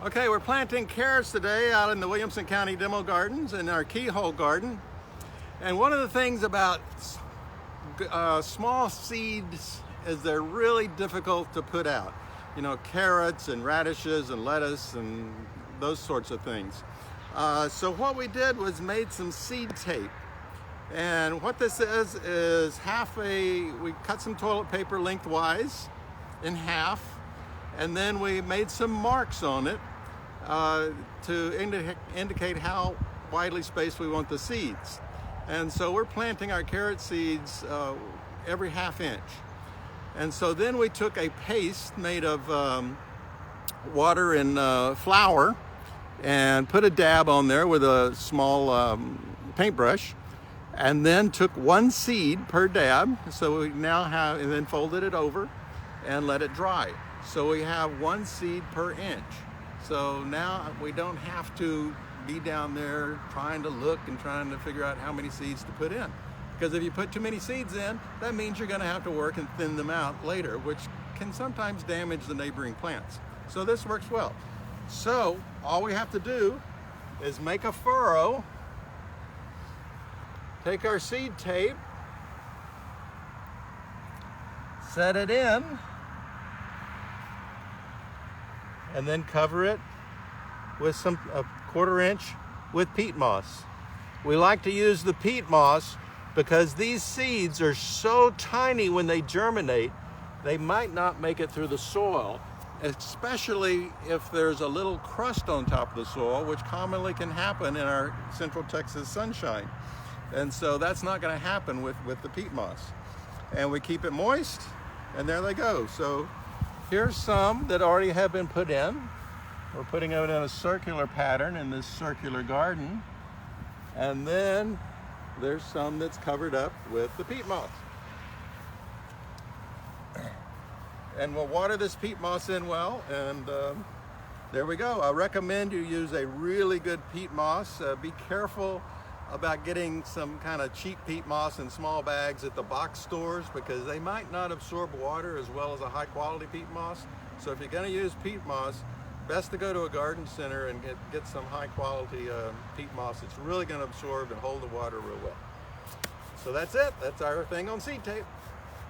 Okay, we're planting carrots today out in the Williamson County Demo Gardens in our keyhole garden. And one of the things about small seeds is they're really difficult to put out. You know, carrots and radishes and lettuce and those sorts of things. So what we did was made some seed tape. And what this is we cut some toilet paper lengthwise in half, and then we made some marks on it to indicate how widely spaced we want the seeds. And so we're planting our carrot seeds every ½ inch. And so then we took a paste made of water and flour and put a dab on there with a small paintbrush, and then took one seed per dab. So we now have, and then folded it over and let it dry. So we have one seed per inch. So now we don't have to be down there trying to look and trying to figure out how many seeds to put in. Because if you put too many seeds in, that means you're gonna have to work and thin them out later, which can sometimes damage the neighboring plants. So this works well. So all we have to do is make a furrow, take our seed tape, set it in, and then cover it with a ½ inch with peat moss. We like to use the peat moss because these seeds are so tiny when they germinate, they might not make it through the soil, especially if there's a little crust on top of the soil, which commonly can happen in our Central Texas sunshine. And so that's not gonna happen with the peat moss. And we keep it moist, and there they go. So here's some that already have been put in. We're putting it in a circular pattern in this circular garden. And then there's some that's covered up with the peat moss. And we'll water this peat moss in well, and there we go. I recommend you use a really good peat moss. Be careful about getting some kind of cheap peat moss in small bags at the box stores, because they might not absorb water as well as a high quality peat moss. So if you're going to use peat moss, best to go to a garden center and get some high quality peat moss. It's really going to absorb and hold the water real well. So that's it. That's our thing on seed tape.